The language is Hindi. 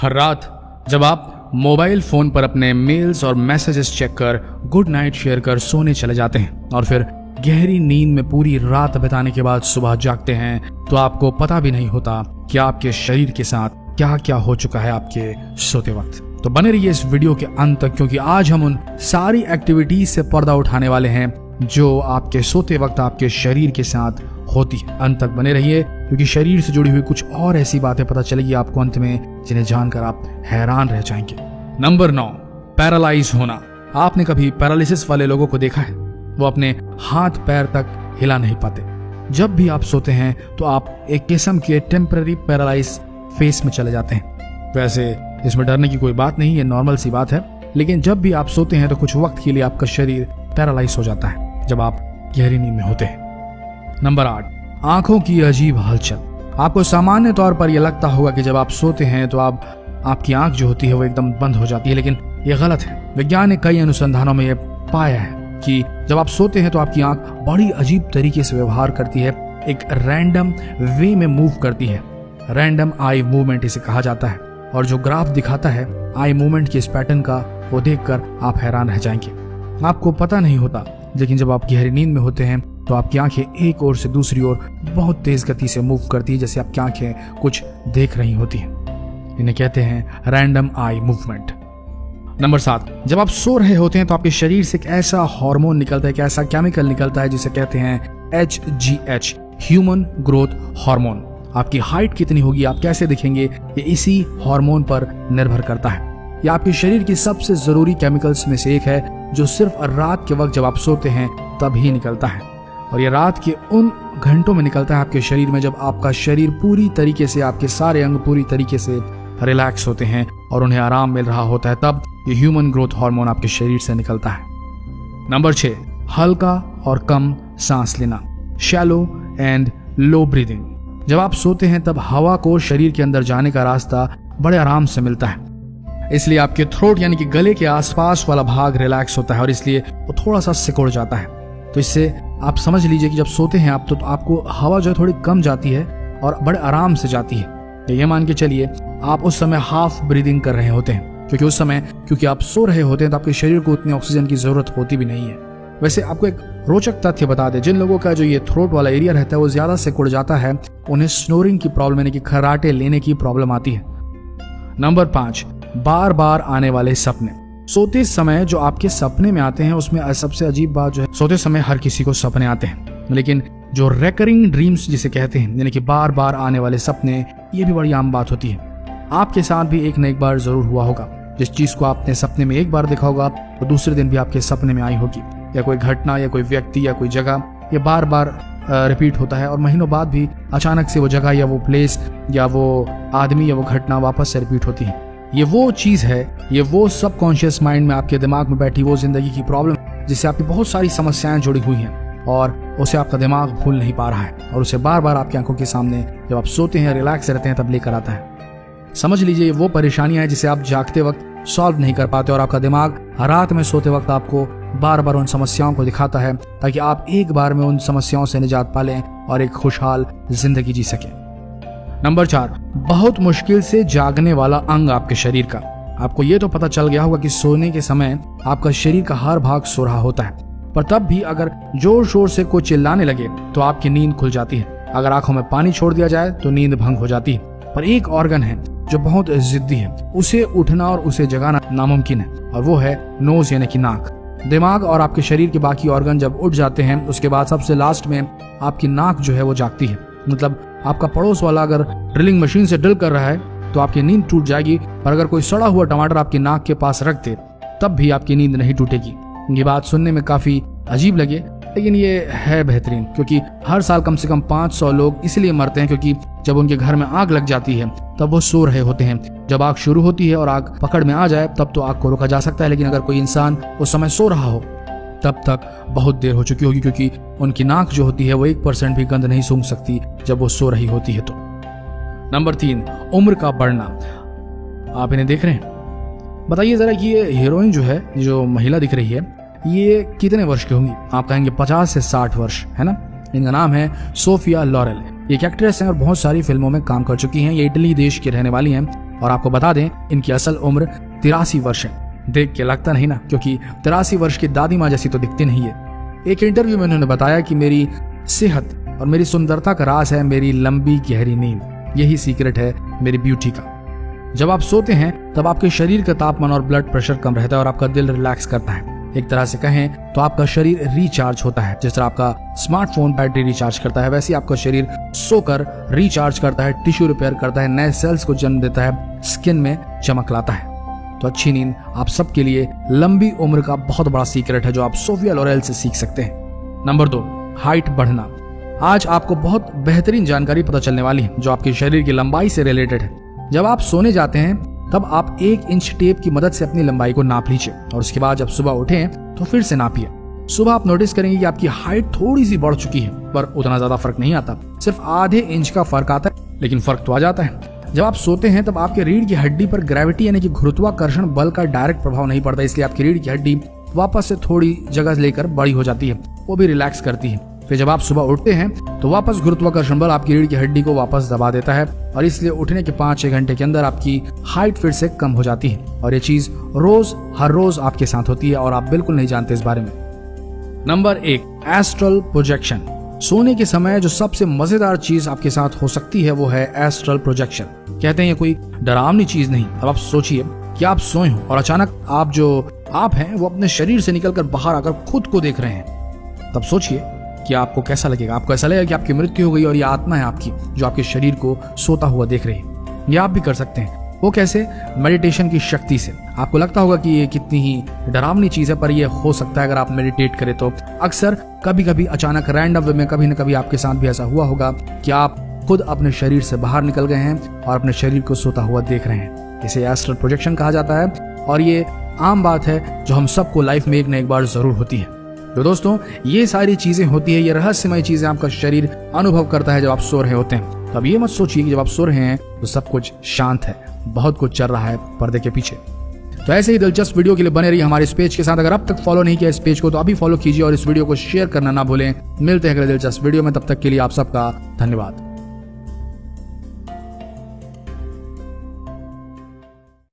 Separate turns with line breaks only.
हर रात जब आप मोबाइल फोन पर अपने मेल्स और मैसेजेस चेक कर गुड नाइट शेयर कर सोने चले जाते हैं और फिर गहरी नींद में पूरी रात बिताने के बाद सुबह जागते हैं तो आपको पता भी नहीं होता कि आपके शरीर के साथ क्या क्या हो चुका है आपके सोते वक्त। तो बने रहिए इस वीडियो के अंत तक, क्योंकि आज हम उन सारी एक्टिविटीज से पर्दा उठाने वाले हैं जो आपके सोते वक्त आपके शरीर के साथ होती है। अंत तक बने रहिए, क्योंकि शरीर से जुड़ी हुई कुछ और ऐसी बातें पता चलेगी आपको अंत में, जिन्हें जानकर आप हैरान रह जाएंगे। नंबर 9, पैरालाइज होना। आपने कभी पैरालिसिस वाले लोगों को देखा है? वो अपने हाथ पैर तक हिला नहीं पाते। जब भी आप सोते हैं तो आप एक किस्म के टेम्पररी पैरालाइज फेस में चले जाते हैं। वैसे इसमें डरने की कोई बात नहीं है, नॉर्मल सी बात है, लेकिन जब भी आप सोते हैं तो कुछ वक्त के लिए आपका शरीर पैरालाइज हो जाता है जब आप गहरी नींद में होते हैं। नंबर 8, आंखों की अजीब हलचल। आपको सामान्य तौर पर यह लगता होगा कि जब आप सोते हैं तो आपकी आंख जो होती है वो एकदम बंद हो जाती है, लेकिन यह गलत है। विज्ञान ने कई अनुसंधानों में यह पाया है कि जब आप सोते हैं तो आपकी आंख बड़ी अजीब तरीके से व्यवहार करती है, एक रैंडम वे में मूव करती है। रैंडम आई मूवमेंट इसे कहा जाता है, और जो ग्राफ दिखाता है आई मूवमेंट के इस पैटर्न का, वो देखकर आप हैरान रह जाएंगे। आपको पता नहीं होता, लेकिन जब आप गहरी नींद में होते हैं तो आपकी आंखें एक ओर से दूसरी ओर बहुत तेज गति से मूव करती है, जैसे आपकी आंखें कुछ देख रही होती हैं। इन्हें कहते हैं रैंडम आई मूवमेंट। नंबर 7, जब आप सो रहे होते हैं तो आपके शरीर से एक ऐसा हार्मोन निकलता है, एक ऐसा केमिकल निकलता है जिसे कहते हैं HGH, ह्यूमन ग्रोथ हार्मोन। आपकी हाइट कितनी होगी, आप कैसे दिखेंगे, ये इसी हार्मोन पर निर्भर करता है। ये आपके शरीर की सबसे जरूरी केमिकल्स में से एक है, जो सिर्फ रात के वक्त जब आप सोते हैं तब ही निकलता है, और ये रात के उन घंटों में निकलता है आपके शरीर में जब आपका शरीर पूरी तरीके से, आपके सारे अंग पूरी तरीके से रिलैक्स होते हैं और उन्हें आराम मिल रहा होता है, तब ये ह्यूमन ग्रोथ हार्मोन आपके शरीर से निकलता है। नंबर 6, हल्का और कम सांस लेना, शैलो एंड लो ब्रीदिंग। जब आप सोते हैं तब हवा को शरीर के अंदर जाने का रास्ता बड़े आराम से मिलता है, इसलिए आपके थ्रोट यानी कि गले के आसपास वाला भाग रिलैक्स होता है और इसलिए वो थोड़ा सा सिकुड़ जाता है। तो इससे आप समझ लीजिए कि जब सोते हैं आप तो आपको हवा जो है थोड़ी कम जाती है और बड़े आराम से जाती है। ये मान के चलिए आप उस समय हाफ ब्रीदिंग कर रहे होते हैं, क्योंकि उस समय क्योंकि आप सो रहे होते हैं तो आपके शरीर को उतनी ऑक्सीजन की जरूरत होती भी नहीं है। वैसे आपको एक रोचक तथ्य बता दें, जिन लोगों का जो ये थ्रोट वाला एरिया रहता है वो ज्यादा सिकुड़ जाता है, उन्हें स्नोरिंग की प्रॉब्लम यानी कि खर्राटे लेने की प्रॉब्लम आती है। नंबर 5, बार बार आने वाले सपने। सोते समय जो आपके सपने में आते हैं उसमें सबसे अजीब बात जो है, सोते समय हर किसी को सपने आते हैं, लेकिन जो रेकरिंग ड्रीम्स जिसे कहते हैं यानी कि बार बार आने वाले सपने, ये भी बड़ी आम बात होती है। आपके साथ भी एक न एक बार जरूर हुआ होगा। जिस चीज को आपने सपने में एक बार देखा होगा वो दूसरे दिन भी आपके सपने में आई होगी, या कोई घटना या कोई व्यक्ति या कोई जगह, ये बार बार रिपीट होता है और महीनों बाद भी अचानक से वो जगह या वो प्लेस या वो आदमी या वो घटना वापस से रिपीट होती है। ये वो चीज है, ये वो सबकॉन्शियस माइंड में आपके दिमाग में बैठी वो जिंदगी की प्रॉब्लम जिससे आपकी बहुत सारी समस्याएं जुड़ी हुई हैं और उसे आपका दिमाग भूल नहीं पा रहा है, और उसे बार बार आपकी आंखों के सामने जब आप सोते हैं रिलैक्स रहते हैं तब लेकर आता है। समझ लीजिए ये वो परेशानियां हैं जिसे आप जागते वक्त सॉल्व नहीं कर पाते और आपका दिमाग रात में सोते वक्त आपको बार बार उन समस्याओं को दिखाता है ताकि आप एक बार में उन समस्याओं से निजात पा लें और एक खुशहाल जिंदगी जी सकें। नंबर 4, बहुत मुश्किल से जागने वाला अंग आपके शरीर का। आपको ये तो पता चल गया होगा कि सोने के समय आपका शरीर का हर भाग सो रहा होता है, पर तब भी अगर जोर शोर से कोई चिल्लाने लगे तो आपकी नींद खुल जाती है। अगर आंखों में पानी छोड़ दिया जाए तो नींद भंग हो जाती है। पर एक ऑर्गन है जो बहुत जिद्दी है, उसे उठना और उसे जगाना नामुमकिन है, और वो है नोज यानी कि नाक। दिमाग और आपके शरीर के बाकी ऑर्गन जब उठ जाते हैं उसके बाद सबसे लास्ट में आपकी नाक जो है वो जागती है। मतलब आपका पड़ोस वाला अगर ड्रिलिंग मशीन से ड्रिल कर रहा है तो आपकी नींद टूट जाएगी, पर अगर कोई सड़ा हुआ टमाटर आपकी नाक के पास रख दे तब भी आपकी नींद नहीं टूटेगी। ये बात सुनने में काफी अजीब लगे, लेकिन ये है बेहतरीन, क्योंकि हर साल कम से कम 500 लोग इसलिए मरते हैं क्योंकि जब उनके घर में आग लग जाती है तब वो सो रहे होते हैं। जब आग शुरू होती है और आग पकड़ में आ जाए तब तो आग को रोका जा सकता है, लेकिन अगर कोई इंसान उस समय सो रहा हो तब तक बहुत देर हो चुकी होगी, क्योंकि उनकी नाक जो होती है वो 1% भी गंध नहीं सूंघ सकती जब वो सो रही होती है। तो नंबर 3, उम्र का बढ़ना। आप इन्हें देख रहे हैं, बताइए जरा कि ये हीरोइन जो है, जो महिला दिख रही है, ये कितने वर्ष की होंगी? आप कहेंगे 50 से 60 वर्ष, है ना। इनका नाम है सोफिया लॉरेल। ये एक एक्ट्रेस हैं और बहुत सारी फिल्मों में काम कर चुकी हैं। ये इटली देश की रहने वाली हैं और आपको बता दें इनकी असल उम्र 83 वर्ष है। देख के लगता नहीं ना, क्योंकि 83 वर्ष की दादी माँ जैसी तो दिखती नहीं है। एक इंटरव्यू में उन्होंने बताया कि मेरी सेहत और मेरी सुंदरता का राज है मेरी लंबी गहरी नींद, यही सीक्रेट है मेरी ब्यूटी का। जब आप सोते हैं तब आपके शरीर का तापमान और ब्लड प्रेशर कम रहता है और आपका दिल रिलैक्स करता है। एक तरह से कहें तो आपका शरीर रिचार्ज होता है। जिस तरह आपका स्मार्टफोन बैटरी रिचार्ज करता है, वैसे आपका शरीर सोकर रिचार्ज करता है, टिश्यू रिपेयर करता है, नए सेल्स को जन्म देता है, स्किन में चमक लाता है। तो अच्छी नींद आप सबके लिए लंबी उम्र का बहुत बड़ा सीक्रेट है जो आप सोफिया लोरेल से सीख सकते हैं। नंबर 2, हाइट बढ़ना। आज आपको बहुत बेहतरीन जानकारी पता चलने वाली है जो आपके शरीर की लंबाई से रिलेटेड है। जब आप सोने जाते हैं तब आप 1 इंच टेप की मदद से अपनी लंबाई को नाप लीजिए और उसके बाद जब सुबह उठें तो फिर से नापिए। सुबह आप नोटिस करेंगे कि आपकी हाइट थोड़ी सी बढ़ चुकी है, पर उतना ज्यादा फर्क नहीं आता, सिर्फ आधे इंच का फर्क आता है, लेकिन फर्क तो आ जाता है। जब आप सोते हैं तब आपके रीढ़ की हड्डी पर ग्रेविटी यानी कि गुरुत्वाकर्षण बल का डायरेक्ट प्रभाव नहीं पड़ता, इसलिए आपकी रीढ़ की हड्डी वापस से थोड़ी जगह लेकर बड़ी हो जाती है, वो भी रिलैक्स करती है। फिर जब आप सुबह उठते हैं तो वापस गुरुत्वाकर्षण बल आपकी रीढ़ की हड्डी को वापस दबा देता है और इसलिए उठने के 5-6 घंटे के अंदर आपकी हाइट फिर से कम हो जाती है। और ये चीज हर रोज आपके साथ होती है और आप बिल्कुल नहीं जानते इस बारे में। Number 1, astral projection. सोने के समय जो सबसे मजेदार चीज आपके साथ हो सकती है वो है एस्ट्रल प्रोजेक्शन। कहते हैं ये कोई डरावनी चीज नहीं। अब आप सोचिए कि आप सोए हो और अचानक आप हैं वो अपने शरीर से निकलकर बाहर आकर खुद को देख रहे हैं। तब सोचिए कि आपको कैसा लगेगा। आपको ऐसा लगेगा कि आपकी मृत्यु हो गई और ये आत्मा है आपकी जो आपके शरीर को सोता हुआ देख रही है। ये आप भी कर सकते हैं। वो कैसे? मेडिटेशन की शक्ति से। आपको लगता होगा कि ये कितनी ही डरावनी चीज है, पर ये हो सकता है अगर आप मेडिटेट करें तो। अक्सर कभी कभी अचानक रैंडम वे में कभी न कभी आपके साथ भी ऐसा हुआ होगा कि आप खुद अपने शरीर से बाहर निकल गए हैं और अपने शरीर को सोता हुआ देख रहे हैं। इसे एस्ट्रल प्रोजेक्शन कहा जाता है और ये आम बात है जो हम सबको लाइफ में एक न एक बार जरूर होती है। तो दोस्तों ये सारी चीजें होती है, ये रहस्यमय चीजें आपका शरीर अनुभव करता है जब आप सो रहे होते हैं। तो अब ये मत सोचिए कि जब आप सो रहे हैं तो सब कुछ शांत है, बहुत कुछ चल रहा है पर्दे के पीछे। तो ऐसे ही दिलचस्प वीडियो के लिए बने रहिए हमारे इस पेज के साथ। अगर अब तक फॉलो नहीं किया इस पेज को तो अभी फॉलो कीजिए और इस वीडियो को शेयर करना ना भूलें। मिलते हैं अगले दिलचस्प वीडियो में, तब तक के लिए आप सबका धन्यवाद।